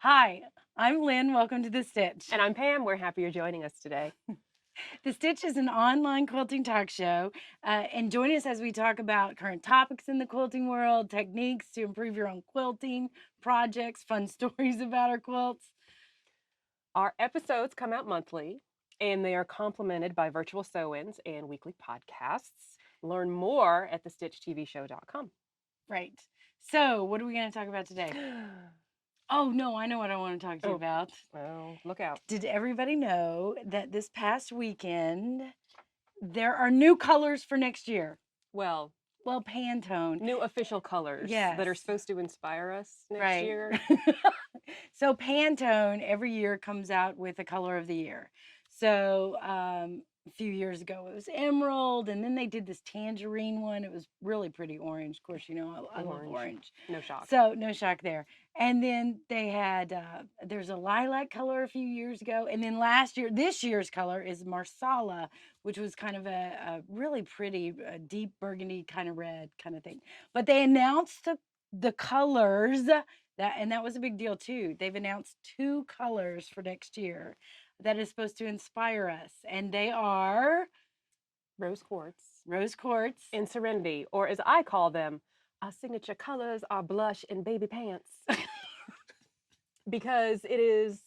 Hi, I'm Lynn. Welcome to The Stitch. And I'm Pam. We're happy you're joining us today. The Stitch is an online quilting talk show. And join us as we talk about current topics in the quilting world, techniques to improve your own quilting, projects, fun stories about our quilts. Our episodes come out monthly, and they are complemented by virtual sew-ins and weekly podcasts. Learn more at thestitchtvshow.com. Right. So, what are we going to talk about today? Oh, no, I know what I want to talk to you about. Well, look out. Did everybody know that this past weekend there are new colors for next year? Well, Pantone. new official colors that are Yes. supposed to inspire us next Right. year. So Pantone every year comes out with a color of the year. So a few years ago it was emerald, and then they did this tangerine one. It was really pretty orange. Of course, you know I love orange. No shock. So no shock there. And then they had there's a lilac color a few years ago, and then this year's color is marsala, which was kind of a really pretty deep burgundy kind of red kind of thing. But they announced the colors that was a big deal too. They've announced 2 colors for next year that is supposed to inspire us, and they are Rose quartz and and serenity, or as I call them, our signature colors are blush and baby pants. Because it is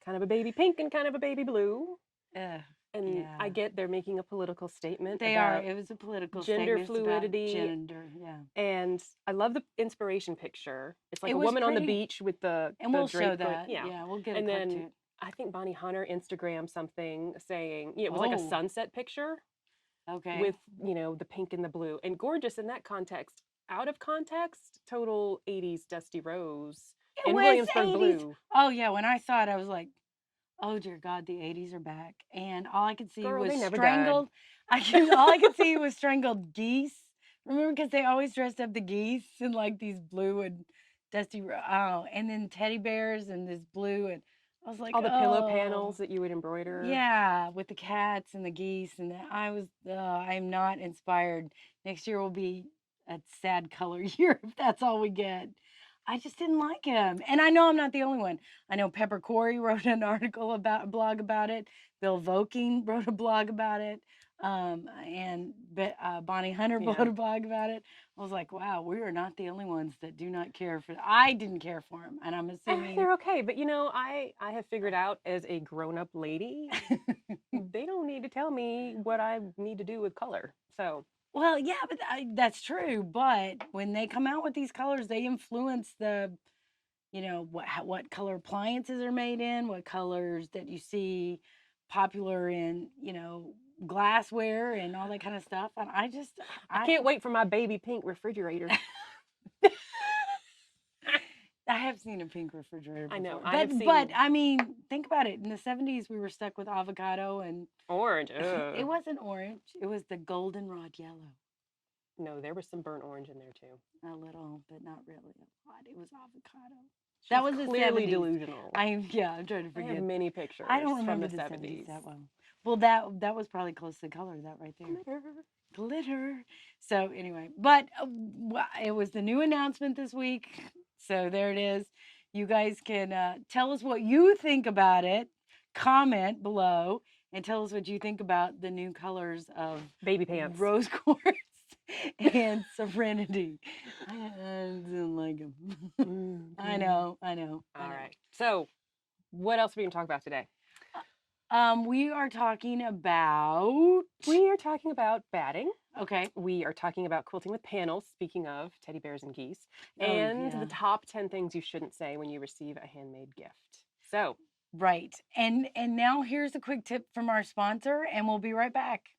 kind of a baby pink and kind of a baby blue. And yeah. I get they're making a political statement. They are. It was a political gender statement fluidity. Gender, yeah. And I love the inspiration picture. It's like It a was woman on the pretty. beach with the And we'll show drape that. Yeah. Yeah, we'll get And a clip then to it. I think Bonnie Hunter Instagram something saying, it was like a sunset picture. Okay. With, the pink and the blue. And gorgeous in that context. Out of context, total 80s Dusty Rose and Williamsburg 80s. blue. Oh yeah, when I saw it, I was like, oh dear God, the 80s are back. And all I could see was strangled. All I could see was strangled geese. Remember, because they always dressed up the geese in like these blue and dusty. Oh, and then teddy bears and this blue, and I was like, all the pillow panels that you would embroider. Yeah, with the cats and the geese, and I'm not inspired. Next year will be a sad color year if that's all we get. I just didn't like him. And I know I'm not the only one. I know Pepper Corey wrote a blog about it. Bill Voking wrote a blog about it. And Bonnie Hunter wrote a blog about it. I was like, wow, we are not the only ones that do not care for. I didn't care for him, and I'm assuming they're okay. But I have figured out as a grown-up lady, they don't need to tell me what I need to do with color. So. Well, yeah, but that's true. But when they come out with these colors, they influence what color appliances are made in, what colors that you see popular in, glassware and all that kind of stuff. And I can't wait for my baby pink refrigerator. I have seen a pink refrigerator before. I know. But I mean, think about it. In the 70s, we were stuck with avocado and orange. It wasn't orange. It was the goldenrod yellow. No, there was some burnt orange in there too. A little, but not really a lot. It was avocado. That was clearly delusional. I'm trying to forget. I have many pictures. I don't remember from the 70s that well. Well, that was probably close to the color of that right there. Glitter. So anyway, but it was the new announcement this week. So there it is. You guys can tell us what you think about it. Comment below and tell us what you think about the new colors of baby pants, rose quartz, and serenity. I didn't like them. I know. All right. So, what else are we going to talk about today? We are talking about batting. Okay. We are talking about quilting with panels, speaking of teddy bears and geese, and the top 10 things you shouldn't say when you receive a handmade gift. So, right. And now here's a quick tip from our sponsor, and we'll be right back.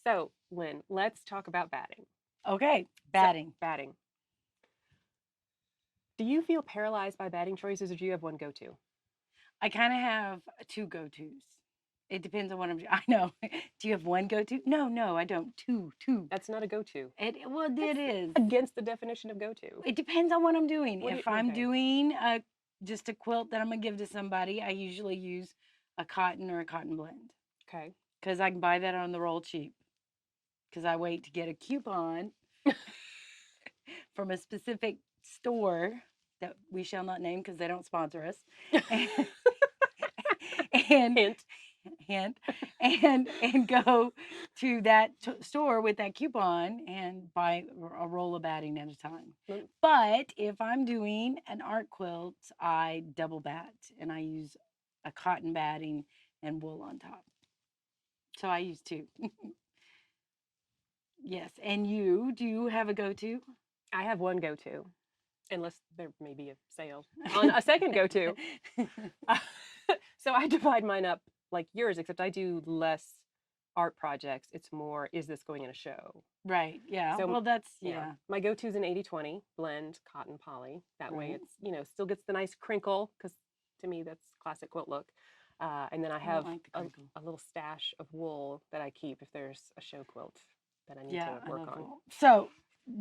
So, Lynn, let's talk about batting. Okay, batting. Batting. Do you feel paralyzed by batting choices, or do you have one go-to? I kind of have 2 go-tos. It depends on what I'm doing. I know. Do you have one go-to? No, I don't. Two. That's not a go-to. Well, it That's is. against the definition of go-to. It depends on what I'm doing. What do you, If I'm okay. doing just a quilt that I'm gonna give to somebody, I usually use a cotton or a cotton blend Okay. because I can buy that on the roll cheap. Because I wait to get a coupon from a specific store that we shall not name because they don't sponsor us. and Hint. hint and go to that store with that coupon and buy a roll of batting at a time. Mm. But if I'm doing an art quilt, I double bat and I use a cotton batting and wool on top. So I use two. Yes. And do you have a go-to? I have one go-to, unless there may be a sale on a second go-to. So I divide mine up like yours, except I do less art projects. It's more, is this going in a show? Right. Yeah. So Well, that's yeah. My go-to is an 80-20 blend cotton poly. That way Right. it's, still gets the nice crinkle because to me that's classic quilt look. And then I I don't have like the crinkle. a little stash of wool that I keep if there's a show quilt that I need Yeah, to I work love on. wool. So,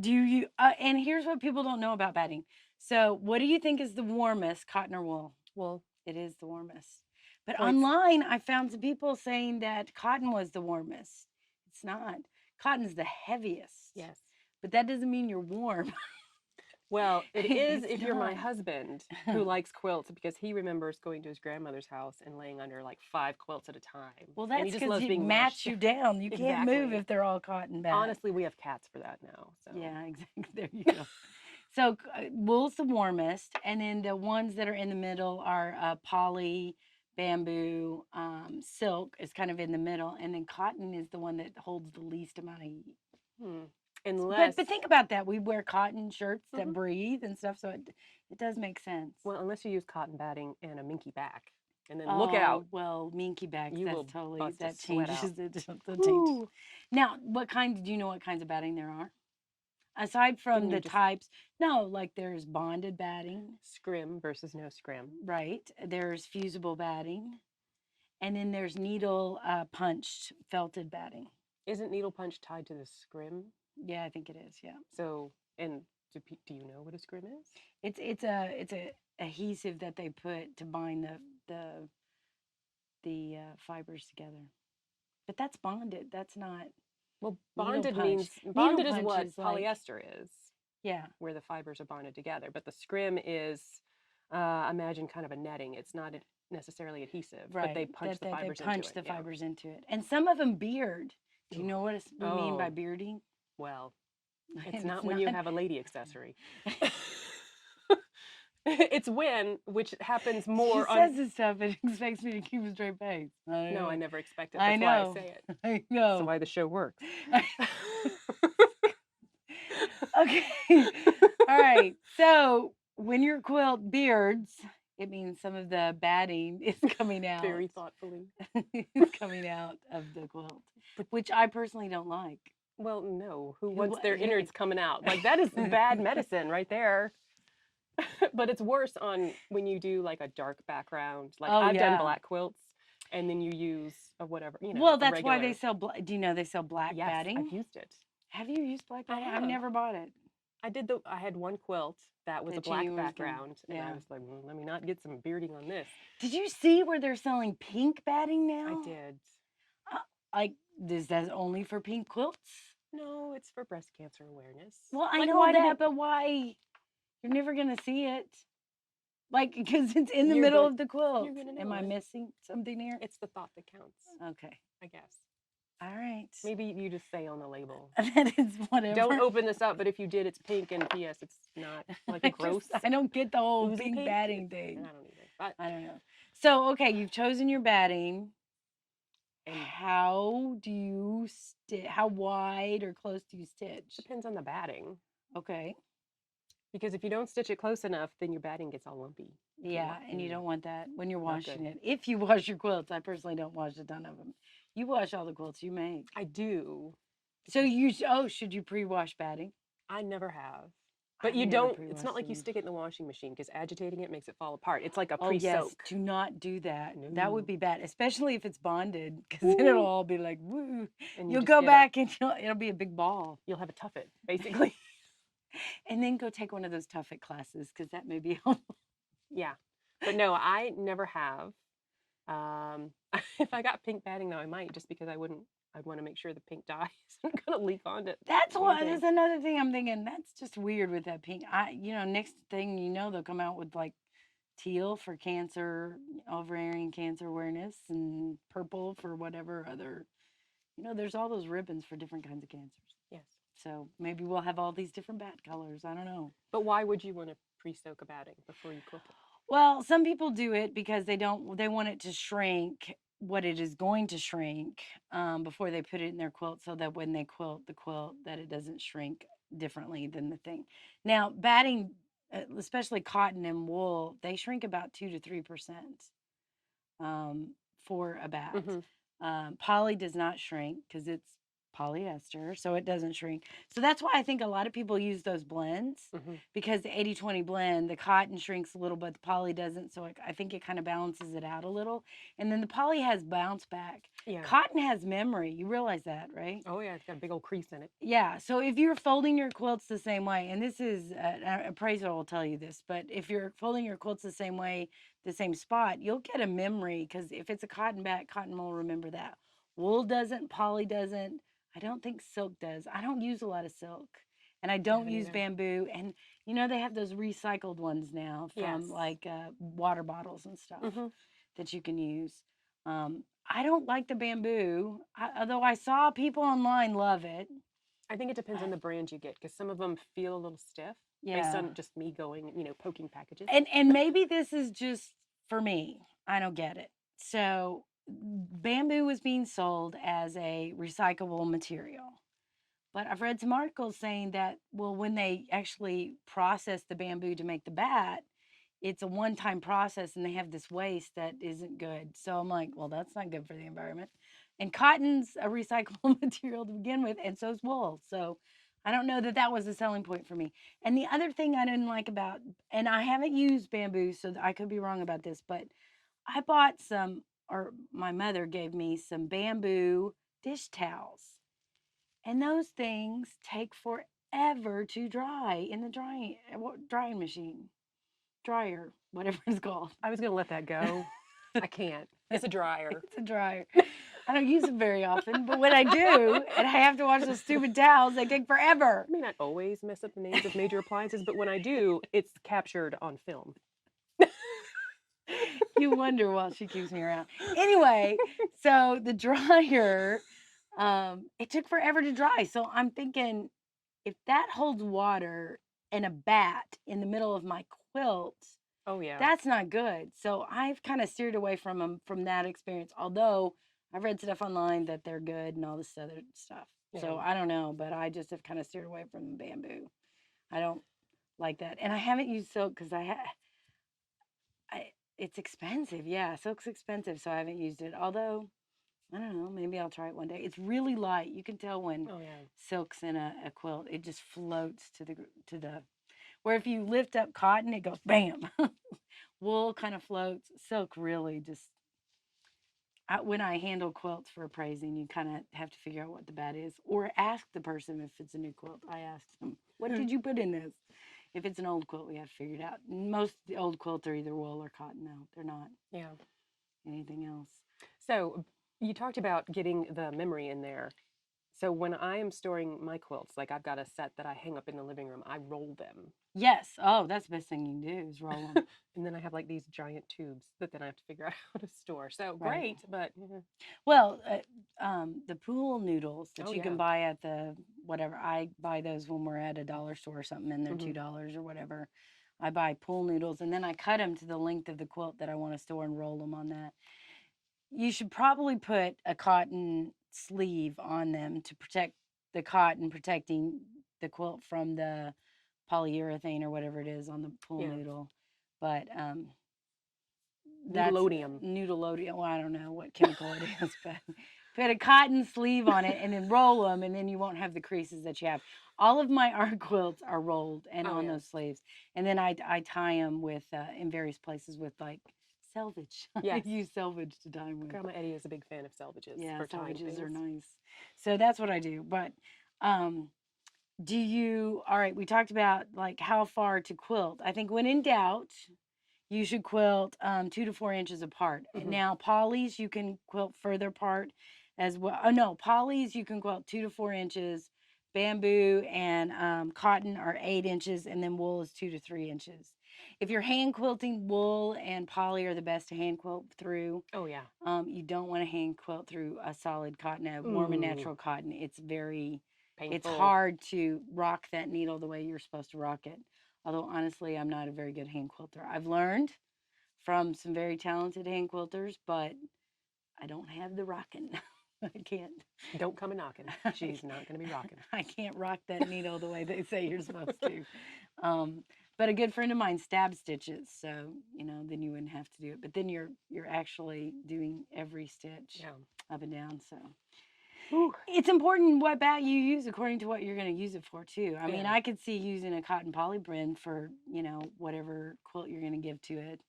do you? And here's what people don't know about batting. So, what do you think is the warmest, cotton or wool? Wool. It is the warmest. But Points. online, I found some people saying that cotton was the warmest. It's not. Cotton's the heaviest. Yes. But that doesn't mean you're warm. Well, it is It's if you're my not. husband who likes quilts because he remembers going to his grandmother's house and laying under like 5 quilts at a time. Well, And he that's just because loves he being mats mashed. you down. You can't move Exactly. if they're all cotton bat. Honestly, we have cats for that now. So Yeah, exactly. There you go. So wool's the warmest, and then the ones that are in the middle are poly, bamboo, silk is kind of in the middle, and then cotton is the one that holds the least amount of heat. hmm. But Unless think about that. We wear cotton shirts that Mhm. breathe and stuff, so it does make sense. Well, unless you use cotton batting and a minky back, and then look out, Well, minky backs. you That's will totally bust a that sweat out. changes it. That changes. Woo. Now, do you know what kinds of batting there are? Aside from Can you the just types, no, like there's bonded batting, scrim versus no scrim? right? There's fusible batting, and then there's needle punched felted batting. Isn't needle punch tied to the scrim? Yeah, I think it is. Yeah, So, and do you know what a scrim is? it's a adhesive that they put to bind the fibers together. But that's bonded. That's not Well, needle bonded punch. means Needle bonded is punch what is like polyester is, yeah, where the fibers are bonded together. But the scrim is, imagine kind of a netting. It's not necessarily adhesive, but they right. punch the That they fibers into punch it. the Yeah. fibers into it, and some of them beard. Do you Ooh. know what we mean by Oh, bearding? well, it's It's not when you not. have a lady accessory. It's when, which happens She more on. says this stuff and expects me to keep a straight face. I No, I know. never expect it. I That's why I know. say it. I That's know. why the show works. Okay. All right. So when your quilt beards, it means some of the batting is coming out. Very thoughtfully. Is coming out of the quilt, which I personally don't like. Well, no. Who Who wants their who- innards coming out? Like that is bad medicine right there. But it's worse on when you do like a dark background. Like Oh I've done yeah. black quilts, and then you use a whatever, Well, a that's why they regular. sell. Do you know they sell black Yes, batting? I've used it. Have you used black I batting? I've have. never bought it. I had one quilt that was a That black you was gonna, background, and I yeah. was like, let me not get some bearding on this. Did you see where they're selling pink batting now? I did. Like, is that only for pink quilts? No, it's for breast cancer awareness. Well, I Like, know why that, didn't but why? You're never gonna see it. Like, because it's in the You're middle going- of the quilt. you're gonna Am know I it. missing something here? It's the thought that counts, Okay. I guess. All right. Maybe you just say on the label. That is whatever. Don't open this up, but if you did, it's pink, and P.S. It's not like a gross. I don't get the whole oozy pink pink. batting thing. I don't either. But I don't know. So, okay, you've chosen your batting. and How do you stitch? How wide or close do you stitch? depends on the batting. Okay. Because if you don't stitch it close enough, then your batting gets all lumpy. Yeah, and you don't want that when you're Not good. washing it. If you wash your quilts, I personally don't wash a ton of them. You wash all the quilts you make. I do. So should you pre-wash batting? I never have. But I've you never don't, it's not pre-washed like you them. stick it in the washing machine because agitating it makes it fall apart. It's like a Oh yes, pre-soak. do not do that. That would No. be bad, especially if it's bonded, because then it'll Woo! all be like woo. And you You'll just go get a, back and it'll be a big ball, you'll have a tuffet, basically. and then go take one of those Tuffet classes because that may be helpful. Yeah. But no, I never have. Um, if I got pink batting though, I might just because I'd want to make sure the pink dye isn't gonna leak onto That's what. anything. That's another thing I'm thinking. That's just weird with that pink. Next thing you know, they'll come out with like teal for cancer, ovarian cancer awareness, and purple for whatever other. There's all those ribbons for different kinds of cancers. Yes. So maybe we'll have all these different bat colors. I don't know. But why would you want to pre-soak a batting before you quilt it? Well, some people do it because they want it to shrink what it is going to shrink before they put it in their quilt so that when they quilt the quilt that it doesn't shrink differently than the thing. Now, batting, especially cotton and wool, they shrink about 2 to 3% um, for a bat. Mm-hmm. Poly does not shrink because it's polyester, so it doesn't shrink. So that's why I think a lot of people use those blends Mm-hmm. because the 80/20 blend, the cotton shrinks a little, but the poly doesn't. So I think it kind of balances it out a little. And then the poly has bounce back. Yeah. Cotton has memory. You realize that, right? Oh yeah, it's got a big old crease in it. Yeah. So if you're folding your quilts the same way, and this is an appraiser will tell you this, but if you're folding your quilts the same way, the same spot, you'll get a memory because if it's a cotton bat, cotton will remember that. Wool doesn't, poly doesn't. I don't think silk does. I don't use a lot of silk, and I I don't haven't use either. bamboo. And they have those recycled ones now Yes. from like water bottles and stuff Mm-hmm. that you can use. I don't like the bamboo, although I saw people online love it. I think it depends on But the brand you get because some of them feel a little stiff based yeah. on just me going, poking packages. And maybe this is just for me. I don't get it. So bamboo was being sold as a recyclable material. But I've read some articles saying that, well, when they actually process the bamboo to make the bat, it's a one-time process and they have this waste that isn't good. So I'm like, well, that's not good for the environment. And cotton's a recyclable material to begin with, and so is wool. So I don't know that that was a selling point for me. And the other thing I didn't like about, and I haven't used bamboo, so I could be wrong about this, but I bought some, or my mother gave me some bamboo dish towels. And those things take forever to dry in the drying machine, dryer, whatever it's called. I was gonna let that go. I can't. It's a dryer. It's a dryer. I don't use it very often, but when I do, and I have to wash those stupid towels, they take forever. I may not always mess up the names of major appliances, but when I do, it's captured on film. You wonder why she keeps me around. Anyway, so the dryer, it took forever to dry. So I'm thinking if that holds water and a bat in the middle of my quilt, Oh yeah. that's not good. So I've kind of steered away from them from that experience. Although I've read stuff online that they're good and all this other stuff. Yeah. So I don't know, but I just have kind of steered away from bamboo. I don't like that, and I haven't used silk because it's expensive. Yeah, silk's expensive, so I haven't used it. Although I don't know, maybe I'll try it one day. It's really light. You can tell when Oh yeah. silk's in a quilt. It just floats to the where if you lift up cotton, it goes bam. Wool kind of floats. Silk really just. When I handle quilts for appraising, you kind of have to figure out what the bat is, or ask the person if it's a new quilt. I ask them, "What did you put in this?" If it's an old quilt, we have to figure it out. Most of the old quilts are either wool or cotton now. They're not Yeah. anything else. So you talked about getting the memory in there. So when I am storing my quilts, like I've got a set that I hang up in the living room, I roll them. Yes. Oh, that's the best thing you can do is roll them. And then I have like these giant tubes that then I have to figure out how to store. So Right. great, but Well, the pool noodles that oh you yeah. can buy at the whatever, I buy those when we're at a dollar store or something, and they're Mhm. $2 or whatever. I buy pool noodles and then I cut them to the length of the quilt that I want to store and roll them on that. You should probably put a cotton sleeve on them to protect the cotton, protecting the quilt from the polyurethane or whatever it is on the pool Yeah. noodle. But that's Nickelodeon. Noodleodium. Well, I don't know what chemical it is, but put a cotton sleeve on it and then roll them, and then you won't have the creases that you have. All of my art quilts are rolled and Oh on yeah. those sleeves, and then I tie them with in various places with like selvage. I Yes. use selvage to tie 'em with. Grandma Eddie is a big fan of selvages Yeah, for tying selvages are things. nice. So that's what I do. But um, do you? All right, we talked about like how far to quilt. I think when in doubt, you should quilt 2 to 4 inches apart. Hmm. Now, polys you can quilt further apart as well. Oh no, polys you can quilt 2 to 4 inches. Bamboo and cotton are 8 inches, and then wool is 2 to 3 inches. If you're hand quilting, wool and poly are the best to hand quilt through. Oh yeah. You don't want to hand quilt through a solid cotton, a warm and Ooh, natural cotton. It's painful. hard to rock that needle the way you're supposed to rock it. Although honestly, I'm not a very good hand quilter. I've learned from some very talented hand quilters, but I don't have the rocking. I can't. Don't come a knocking. She's not going to be rocking. I can't rock that needle the way they say you're supposed to. Um, but a good friend of mine stab stitches, so then you wouldn't have to do it. But then you're actually doing every stitch Yeah. up and down. So Ooh. it's important what bat you use according to what you're going to use it for too. I mean, Yeah. I could see using a cotton poly blend for whatever quilt you're going to give to it,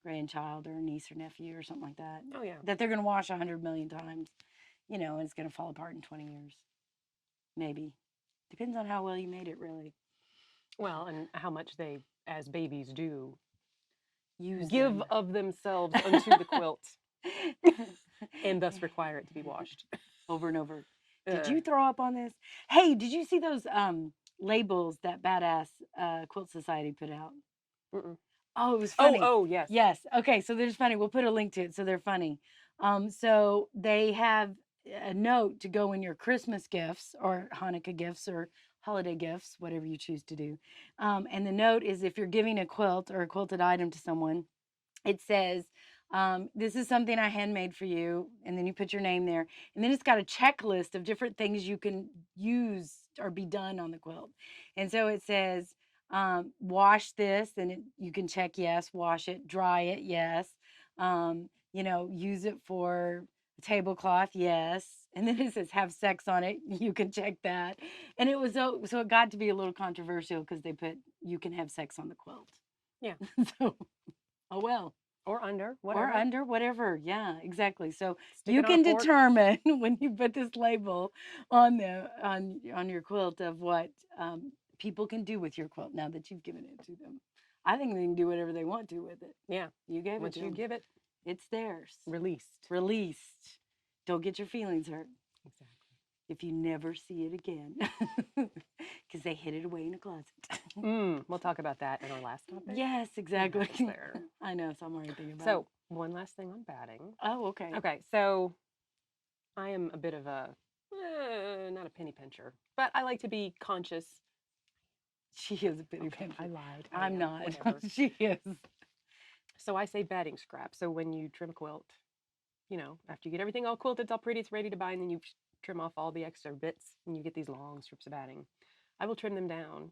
grandchild or niece or nephew or something like that. Oh yeah. That they're going to wash 100 million times, and it's going to fall apart in 20 years, maybe. Depends on how well you made it, really. Well, and how much they, as babies do, Use give them. of themselves unto the quilt, and thus require it to be washed. Over and over. Did Uh, you throw up on this? Hey, did you see those labels that Badass Quilt Society put out? mm-mm. Oh, it was funny. Oh, yes. Yes. Okay, so they're just funny. We'll put a link to it, so they're funny. So they have a note to go in your Christmas gifts or Hanukkah gifts or holiday gifts, whatever you choose to do. And the note is if you're giving a quilt or a quilted item to someone, it says, this is something I handmade for you. And then you put your name there. And then it's got a checklist of different things you can use or be done on the quilt. And so it says, wash this, and you can check yes, wash it, dry it, yes. Use it for a tablecloth, yes. And then it says have sex on it. You can check that. And it was so it got to be a little controversial because they put you can have sex on the quilt. Yeah. So, oh well. Or under, whatever. Or under, whatever. Yeah, exactly. So Stick you it on a can fork. determine when you put this label on on your quilt of what people can do with your quilt now that you've given it to them. I think they can do whatever they want to with it. Yeah. You gave Once it to you them. give it, It's theirs. released. Released. Don't get your feelings hurt Exactly. if you never see it again because they hid it away in a closet. We'll talk about that in our last topic. Yes, exactly. There. I know, so I'm already thinking about it. So, one last thing on batting. Oh, okay. Okay, so I am a bit of a, not a penny pincher, but I like to be conscious. She is a penny Okay, pincher. I lied. I'm am, not. whatever. She is. So I say batting scrap. So when you trim a quilt, after you get everything all quilted, it's all pretty, it's ready to buy, and then you trim off all the extra bits, and you get these long strips of batting. I will trim them down,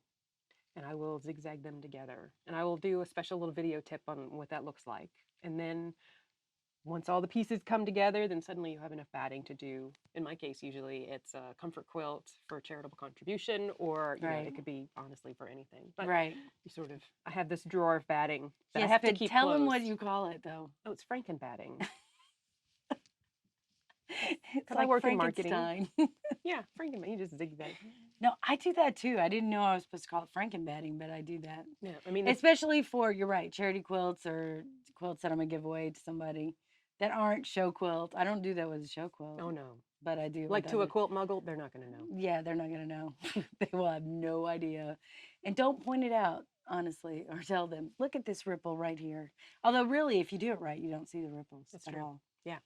and I will zigzag them together, and I will do a special little video tip on what that looks like. And then once all the pieces come together, then suddenly you have enough batting to do, in my case, usually it's a comfort quilt for a charitable contribution, or Right. it could be honestly for anything. But Right. I have this drawer of batting that I Yes, have to but keep tell them what closed. you call it, though. Oh, it's Franken batting. It's 'Cause I like work in marketing. Frankenstein. Yeah, Franken. You just zigzag. No, I do that too. I didn't know I was supposed to call it Frankenbatting, but I do that. Yeah, I mean, Especially for, you're right, charity quilts or quilts that I'm going to give away to somebody that aren't show quilt. I don't do that with a show quilt. oh no, But I do. like with to a other- quilt muggle, they're not going to know. Yeah, they're not going to know. They will have no idea. And don't point it out, honestly, or tell them, look at this ripple right here. Although, really, if you do it right, you don't see the ripples That's at true. all. Yeah.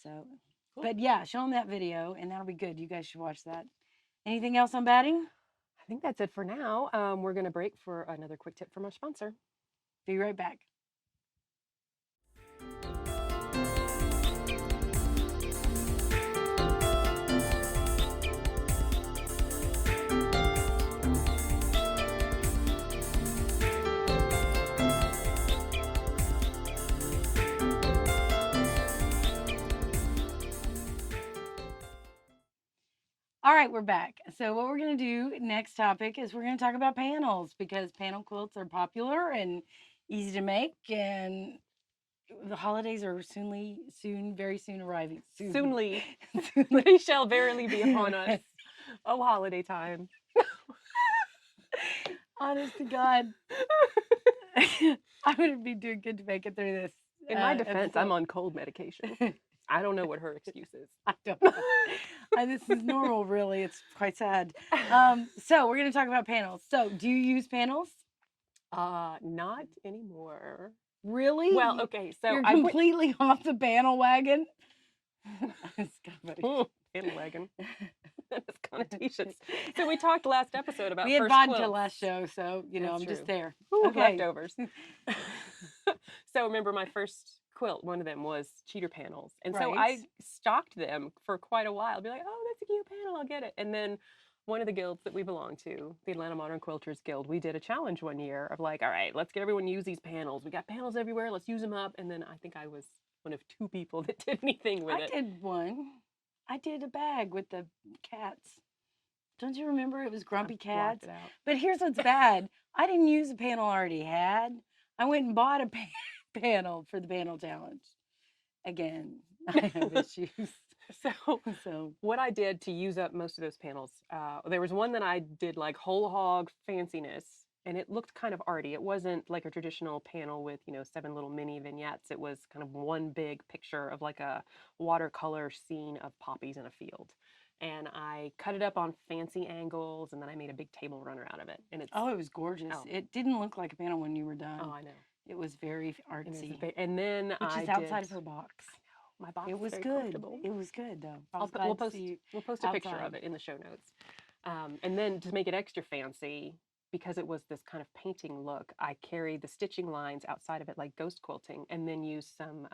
So, Cool. but yeah, show them that video, and that'll be good. You guys should watch that. Anything else on batting? I think that's it for now. We're going to break for another quick tip from our sponsor. Be right back. All right, we're back. So what we're going to do next topic is we're going to talk about panels because panel quilts are popular and easy to make, and the holidays are very soon arriving. Soonly, Soonly. they shall verily be upon us. Oh, holiday time. Honest to God, I'm going to be doing good to make it through this. In my defense, I'm episode. on cold medication. I don't know what her excuse is. I don't know. This is normal, really. It's quite sad. So we're going to talk about panels. So, do you use panels? Not anymore. Really? Well, okay, so You're I went completely off the panel wagon. It's kind of funny. panel wagon. That's connotations. So we talked last episode about We had first vodka quilts. last show, so That's I'm just true. there. Ooh, Okay. leftovers. So remember my first quilt, one of them was cheater panels. And so I Right. stocked them for quite a while. Be like, oh, that's a cute panel, I'll get it. And then one of the guilds that we belong to, the Atlanta Modern Quilters Guild, we did a challenge one year of like, all right, let's get everyone to use these panels. We got panels everywhere, let's use them up. And then I think I was one of 2 people that did anything with it. I did one. I did a bag with the cats. Don't you remember? It was Grumpy I blocked Cats. it out. But here's what's bad. I didn't use a panel I already had. I went and bought a panel for the panel challenge. Again, I have issues. So what I did to use up most of those panels, there was one that I did like whole hog fanciness, and it looked kind of arty. It wasn't like a traditional panel with 7 little mini vignettes. It was kind of one big picture of like a watercolor scene of poppies in a field. And I cut it up on fancy angles, and then I made a big table runner out of it. And it's Oh, it was gorgeous. Oh. It didn't look like a panel when you were done. oh, I know. It was very And, artsy, and then which I is outside did, of her box. my box It was very good. comfortable. It was good though. I I'll was put, glad we'll to post see you we'll post a picture of outside. it in the show notes. And then to make it extra fancy, because it was this kind of painting look, I carried the stitching lines outside of it like ghost quilting, and then used some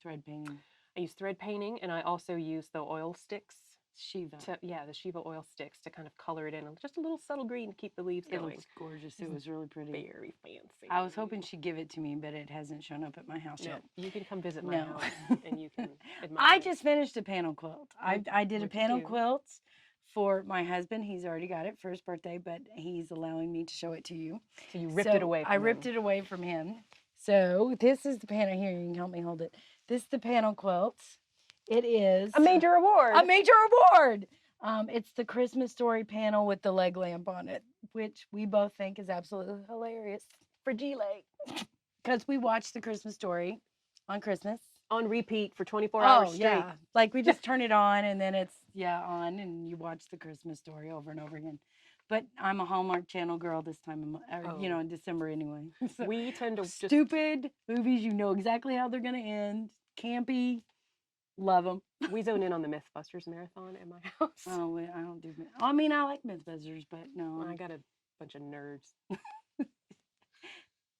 Thread painting. I used thread painting, and I also used the oil sticks. Shiva. The Shiva oil sticks to kind of color it in just a little subtle green to keep the leaves It going. looks gorgeous. It was really pretty. Very fancy. I was hoping she'd give it to me, but it hasn't shown up at my house yet. You can come visit my house and you can admire I it. just finished a panel quilt. I did a what'd you panel do? quilt for my husband. He's already got it for his birthday, but he's allowing me to show it to you. So you ripped it away from I ripped it away from him. So this is the panel. Here, you can help me hold it. This is the panel quilt. It is a major award. A major award. It's the Christmas Story panel with the leg lamp on it, which we both think is absolutely hilarious for G-Leg. Because we watched the Christmas Story on Christmas. On repeat for 24 hours straight. Yeah. Like we just turn it on and then it's on and you watch the Christmas Story over and over again. But I'm a Hallmark Channel girl this time of in December anyway. So we tend to stupid movies, you know exactly how they're going to end. Campy. Love them. We zone in on the Mythbusters marathon at my house. Oh, I don't do. I mean, I like Mythbusters, but no. I got a bunch of nerds,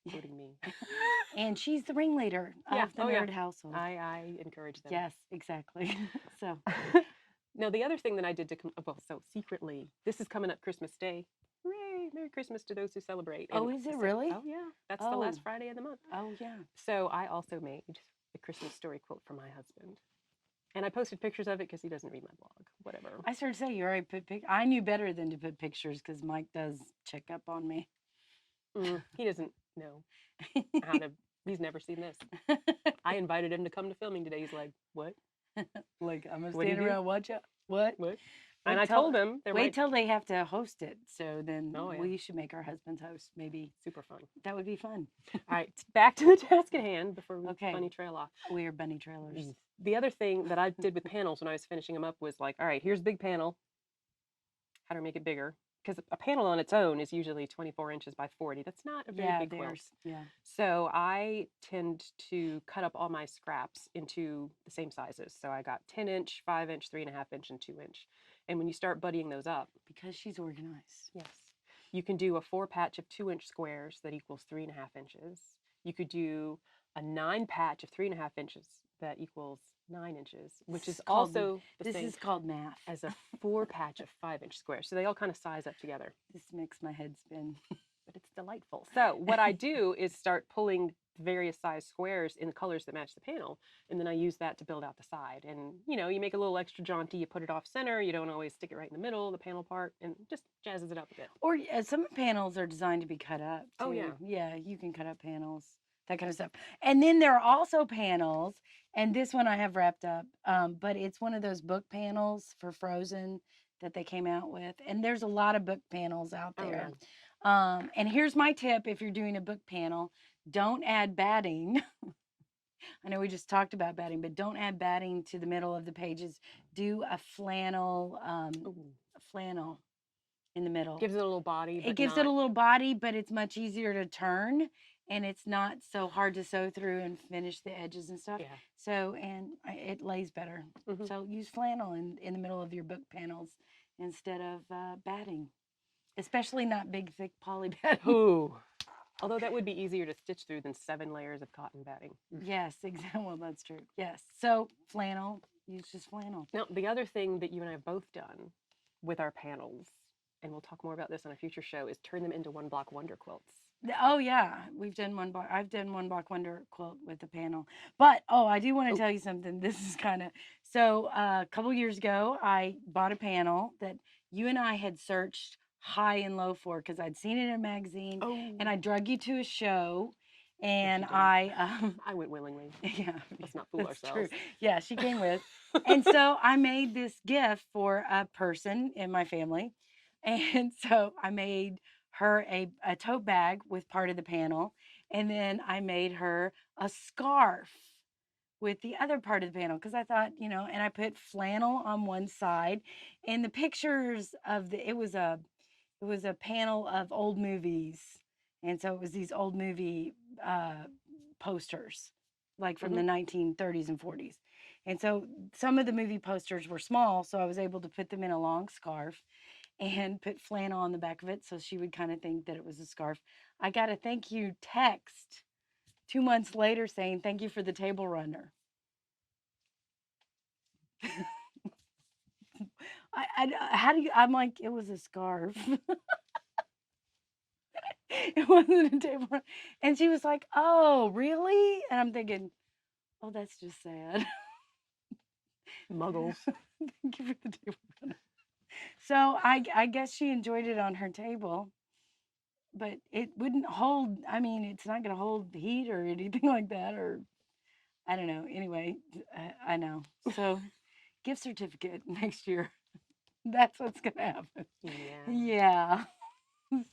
including me. And she's the ringleader of the nerd household. I encourage them. Yes, exactly. So. Now, the other thing that I did so secretly, this is coming up Christmas Day. Hooray! Merry Christmas to those who celebrate. Oh, is it really? Oh, yeah. That's the last Friday of the month. Oh, yeah. So I also made the Christmas Story quilt for my husband. And I posted pictures of it because he doesn't read my blog. Whatever. I started to say you already put I knew better than to put pictures because Mike does check up on me. He doesn't know how to. He's never seen this. I invited him to come to filming today. He's like, "What? Like I'm gonna stand around watch out. What? And I told him, wait till they have to host it. So then Oh, yeah. we should make our husbands host. Maybe super fun. that would be fun. All right, back to the task at hand before we bunny trail off. We are bunny trailers. The other thing that I did with panels when I was finishing them up was like, all right, here's a big panel. How to make it bigger? Because a panel on its own is usually 24 inches by 40. That's not a very big quilt. Yeah. So I tend to cut up all my scraps into the same sizes. So I got 10-inch, 5-inch, 3.5-inch, and 2-inch. And when you start buddying those up, because she's organized. Yes. You can do a 4-patch of 2-inch squares that equals 3.5 inches. You could do a 9-patch of 3.5 inches that equals 9 inches, which is also the same. This is called math. As a 4-patch of 5-inch squares. So they all kind of size up together. This makes my head spin. But it's delightful. So what I do is start pulling various size squares in the colors that match the panel, and then I use that to build out the side. And you make a little extra jaunty. You put it off center. You don't always stick it right in the middle, the panel part, and just jazzes it up a bit. Or some panels are designed to be cut up too. Oh yeah. Yeah, you can cut up panels, that kind of stuff. And then there are also panels, and this one I have wrapped up, but it's one of those book panels for Frozen that they came out with. And there's a lot of book panels out Oh, there. yeah. And here's my tip if you're doing a book panel, don't add batting. I know we just talked about batting, but don't add batting to the middle of the pages. Do a flannel, flannel in the middle. Gives it a little body. It gives it a little body, but it's much easier to turn, and it's not so hard to sew through and finish the edges and stuff. Yeah. So, and it lays better. Mhm. So use flannel in the middle of your book panels instead of batting, especially not big, thick poly batting. Ooh. Although that would be easier to stitch through than 7 layers of cotton batting. Yes, exactly. Well, that's true. Yes. So flannel, use just flannel. Now, the other thing that you and I have both done with our panels, and we'll talk more about this on a future show, is turn them into one block wonder quilts. Oh yeah, we've done one block. I've done one block wonder quilt with the panel. But I do want to tell you something. This is kind of so. A couple years ago, I bought a panel that you and I had searched high and low for because I'd seen it in a magazine, and I drug you to a show, and I went willingly. Yeah, let's not fool ourselves. True. Yeah, she came with, and so I made this gift for a person in my family, and so I made her a tote bag with part of the panel, and then I made her a scarf with the other part of the panel because I thought, and I put flannel on one side, and the pictures of it was a panel of old movies, and so it was these old movie posters, like from the 1930s and 40s, and so some of the movie posters were small, so I was able to put them in a long scarf and put flannel on the back of it so she would kind of think that it was a scarf. I got a thank you text 2 months later saying thank you for the table runner. I'm like, it was a scarf. It wasn't a table runner. And she was like, oh, really? And I'm thinking, oh, that's just sad. Muggles. Thank you for the table runner. So I guess she enjoyed it on her table, but it wouldn't hold. I mean, it's not going to hold heat or anything like that, or I don't know. Anyway, I know. So, gift certificate next year. That's what's going to happen. Yeah.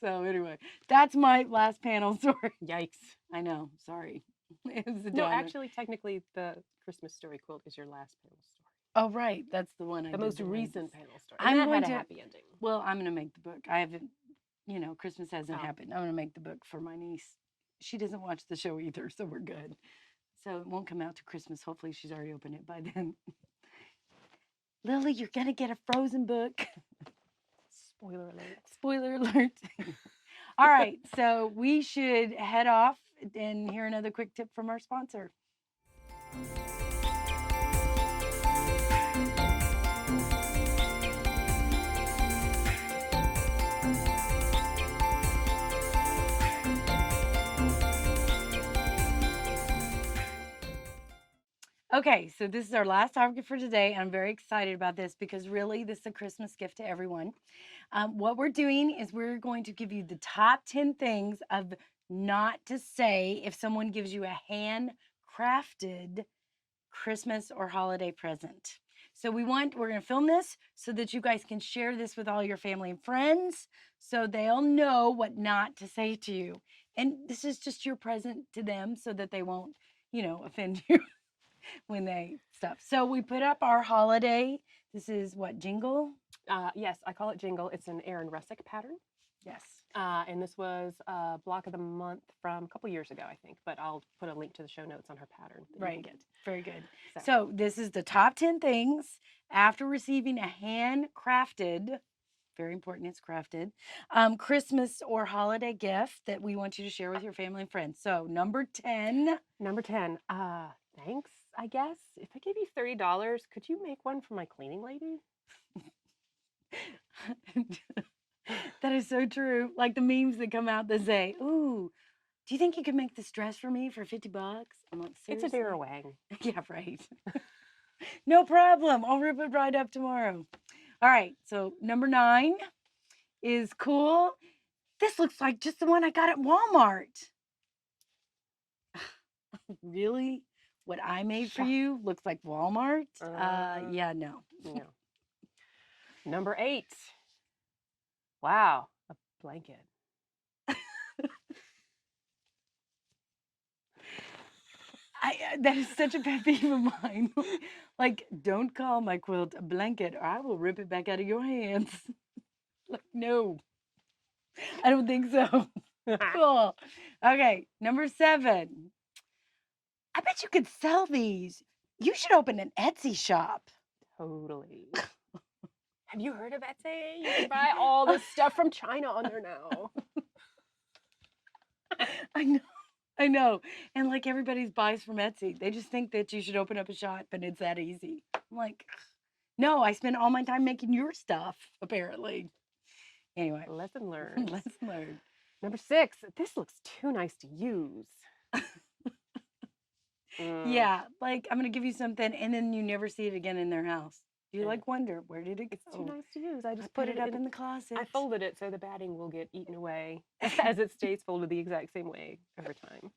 So anyway, that's my last panel story. Yikes. I know. Sorry. It was a No, downer. actually, technically, the Christmas story quilt is your last panel story. Oh, right. That's the one I The did most the recent latest. panel story. And that had a happy ending. Well, I'm going to make the book. I haven't, Christmas hasn't happened. I'm going to make the book for my niece. She doesn't watch the show either, so we're good. So it won't come out to Christmas. Hopefully she's already opened it by then. Lily, you're going to get a Frozen book. Spoiler alert. Spoiler alert. All right, so we should head off and hear another quick tip from our sponsor. Okay, so this is our last topic for today, and I'm very excited about this because really this is a Christmas gift to everyone. What we're doing is we're going to give you the top 10 things of not to say if someone gives you a handcrafted Christmas or holiday present. So we're going to film this so that you guys can share this with all your family and friends so they'll know what not to say to you. And this is just your present to them so that they won't, offend you when they stuff. So we put up our holiday. This is what, jingle? Yes, I call it jingle. It's an Aaron Russick pattern. Yes. And this was a block of the month from a couple years ago, I think. But I'll put a link to the show notes on her pattern that you can get. Very good. So this is the top 10 things after receiving a handcrafted, very important, it's crafted, Christmas or holiday gift that we want you to share with your family and friends. So number 10. Number 10. Thanks, I guess. If I gave you $30, could you make one for my cleaning lady? That is so true. Like the memes that come out that say, "Ooh, do you think you could make this dress for me for $50?" I'm like, It's a seriously? wang. Yeah, right. No problem. I'll rip it right up tomorrow. All right. So number 9 is cool. This looks like just the one I got at Walmart. Really? What I made for Shuck. you looks like Walmart? Uh, Yeah, no. no. Number 8. Wow, a blanket. That is such a pet peeve of mine. Like, don't call my quilt a blanket or I will rip it back out of your hands. Like, no, I don't think so. Cool. Okay, number 7. I bet you could sell these. You should open an Etsy shop. Totally. Have you heard of Etsy? You can buy all this stuff from China on there now. I know. I know. And like everybody buys from Etsy. They just think that you should open up a shop and it's that easy. I'm like, no, I spend all my time making your stuff, apparently. Anyway, Lesson learned. lesson learned. Number 6. This looks too nice to use. Yeah, like I'm going to give you something and then you never see it again in their house. You like wonder, where did it go? It's too nice to use. I I just put it up in the closet. I folded it so the batting will get eaten away as it stays folded the exact same way over time.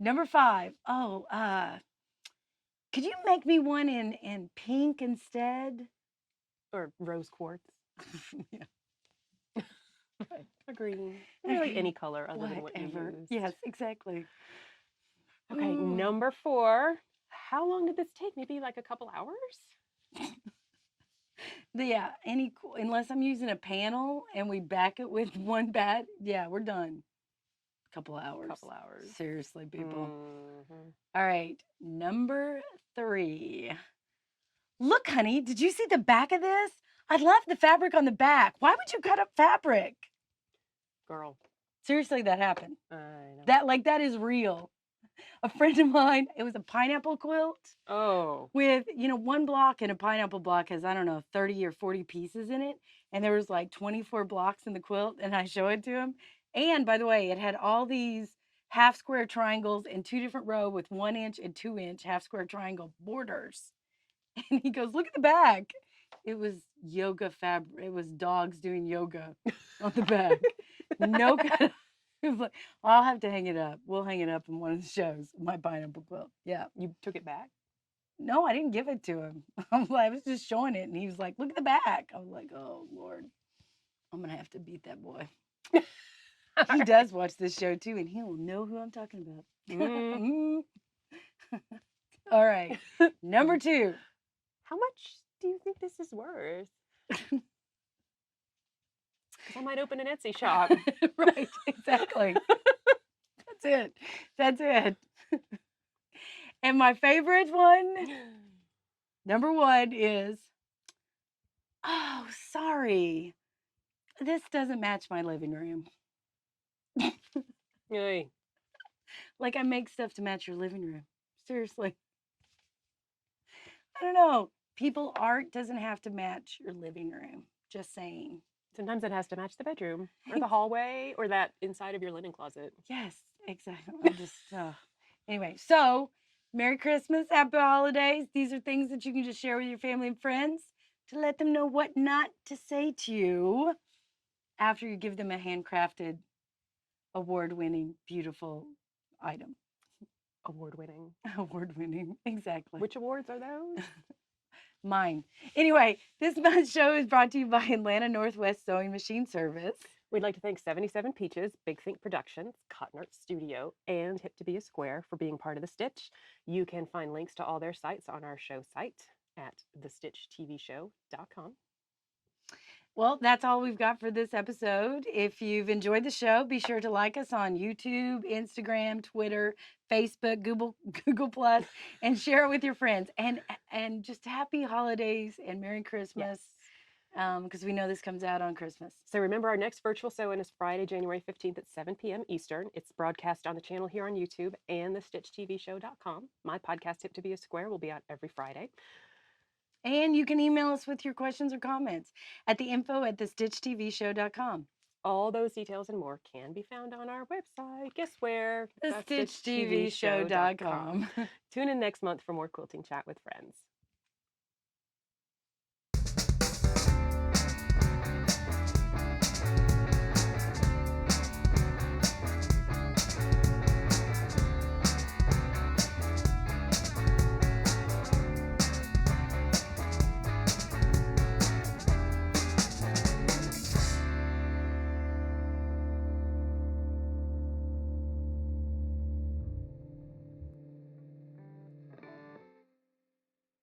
Number 5. Oh, could you make me one in pink instead? Or rose quartz. Yeah. Right. Or green. Really any color other than what you Whatever. used. Yes, exactly. Okay, Ooh. number 4. How long did this take? Maybe like a couple hours? Yeah, unless I'm using a panel and we back it with one bat, yeah, we're done. Couple hours. Couple hours. Seriously, people. Mhm. All right, number 3. Look, honey, did you see the back of this? I love the fabric on the back. Why would you cut up fabric? Girl. Seriously, that happened. I know. That is real. A friend of mine, it was a pineapple quilt Oh. with, one block, and a pineapple block has, I don't know, 30 or 40 pieces in it. And there was like 24 blocks in the quilt. And I show it to him. And by the way, it had all these half square triangles in 2 different rows with 1 inch and 2 inch half square triangle borders. And he goes, look at the back. It was yoga fabric. It was dogs doing yoga on the back. No cut. It was like, I'll have to hang it up. We'll hang it up in one of the shows. My pineapple quilt. Yeah. You took it back? No, I didn't give it to him. I was just showing it, and he was like, "Look at the back." I was like, "Oh Lord, I'm gonna have to beat that boy." He does watch this show too, and he will know who I'm talking about. Mm. All right, number 2. How much do you think this is worth? Because I might open an Etsy shop. Right, exactly. That's it. That's it. And my favorite one, number 1, is, oh, sorry, this doesn't match my living room. Yay. Like I make stuff to match your living room. Seriously. I don't know. Art doesn't have to match your living room. Just saying. Sometimes it has to match the bedroom or the hallway or that inside of your linen closet. Yes, exactly. I'm just anyway, so Merry Christmas, Happy Holidays. These are things that you can just share with your family and friends to let them know what not to say to you after you give them a handcrafted, award-winning, beautiful item. Award winning. Award-winning, exactly. Which awards are those? Mine. Anyway, this month's show is brought to you by Atlanta Northwest Sewing Machine Service. We'd like to thank 77 Peaches, Big Think Productions, Cotton Art Studio, and Hip to Be a Square for being part of The Stitch. You can find links to all their sites on our show site at thestitchtvshow.com. Well, that's all we've got for this episode. If you've enjoyed the show, be sure to like us on YouTube, Instagram, Twitter, Facebook, Google Plus, and share it with your friends. And just happy holidays and Merry Christmas. Because we know this comes out on Christmas. So remember, our next virtual sew-in is Friday, January 15th at 7 p.m. Eastern. It's broadcast on the channel here on YouTube and thestitchtvshow.com. My podcast, Hip to Be a Square, will be out every Friday. And you can email us with your questions or comments at the info@thestitchtvshow.com. All those details and more can be found on our website. Guess where? Thestitchtvshow.com. Tune in next month for more quilting chat with friends.